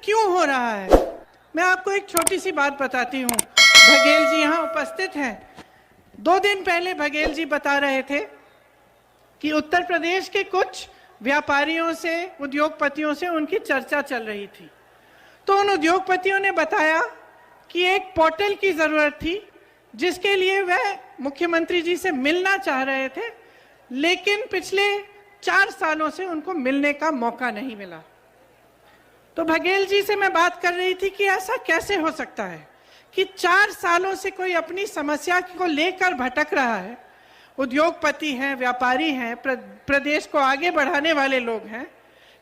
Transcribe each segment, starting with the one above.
क्यों हो रहा है? मैं आपको एक छोटी सी बात बताती हूँ। बघेल जी यहाँ उपस्थित हैं। 2 दिन पहले बघेल जी बता रहे थे कि उत्तर प्रदेश के कुछ व्यापारियों से, उद्योगपतियों से उनकी चर्चा चल रही थी। तो उन उद्योगपतियों ने बताया कि एक पोर्टल की जरूरत थी जिसके लिए वह मुख्यमंत्री जी से मिलना चाह रहे थे, लेकिन पिछले 4 सालों से उनको मिलने का मौका नहीं मिला। तो बघेल जी से मैं बात कर रही थी कि ऐसा कैसे हो सकता है कि 4 सालों से कोई अपनी समस्या को लेकर भटक रहा है। उद्योगपति हैं, व्यापारी हैं, प्रदेश को आगे बढ़ाने वाले लोग हैं।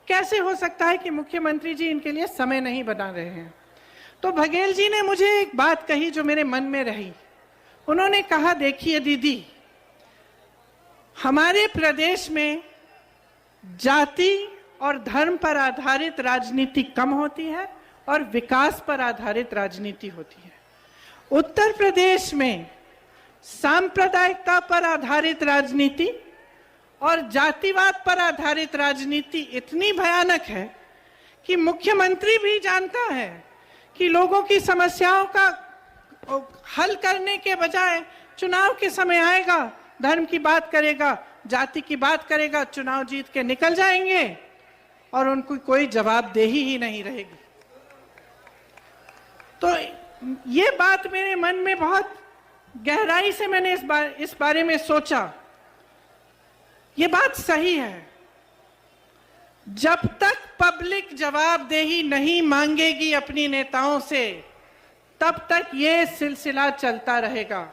कैसे हो सकता है कि मुख्यमंत्री जी इनके लिए समय नहीं बना रहे हैं? तो बघेल जी ने मुझे एक बात कही जो मेरे मन में रही। उन्होंने कहा, देखिए दीदी, हमारे प्रदेश में जाति और धर्म पर आधारित राजनीति कम होती है और विकास पर आधारित राजनीति होती है। उत्तर प्रदेश में सांप्रदायिकता पर आधारित राजनीति और जातिवाद पर आधारित राजनीति इतनी भयानक है कि मुख्यमंत्री भी जानता है कि लोगों की समस्याओं का हल करने के बजाय चुनाव के समय आएगा, धर्म की बात करेगा, जाति की बात करेगा, चुनाव जीत के निकल जाएंगे और उनको कोई जवाबदेही ही नहीं रहेगी। तो ये बात मेरे मन में बहुत गहराई से मैंने इस बारे में सोचा। ये बात सही है। जब तक पब्लिक जवाबदेही नहीं मांगेगी अपनी नेताओं से, तब तक ये सिलसिला चलता रहेगा।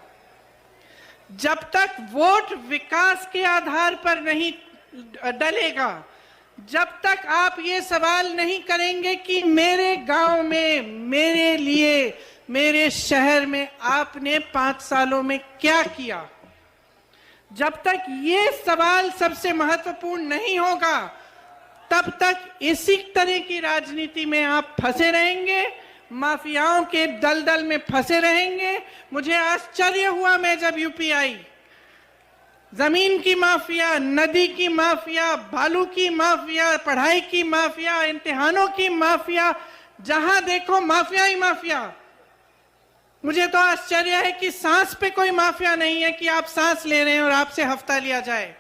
जब तक वोट विकास के आधार पर नहीं डलेगा, जब तक आप ये सवाल नहीं करेंगे कि मेरे गांव में, मेरे लिए, मेरे शहर में आपने 5 सालों में क्या किया, जब तक ये सवाल सबसे महत्वपूर्ण नहीं होगा, तब तक इसी तरह की राजनीति में आप फंसे रहेंगे, माफियाओं के दलदल में फंसे रहेंगे। मुझे आश्चर्य हुआ, मैं जब यूपी आई, जमीन की माफिया, नदी की माफिया, बालू की माफिया, पढ़ाई की माफिया, इम्तिहानों की माफिया, जहां देखो माफिया ही माफिया। मुझे तो आश्चर्य है कि सांस पे कोई माफिया नहीं है कि आप सांस ले रहे हैं और आपसे हफ्ता लिया जाए।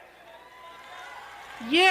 ये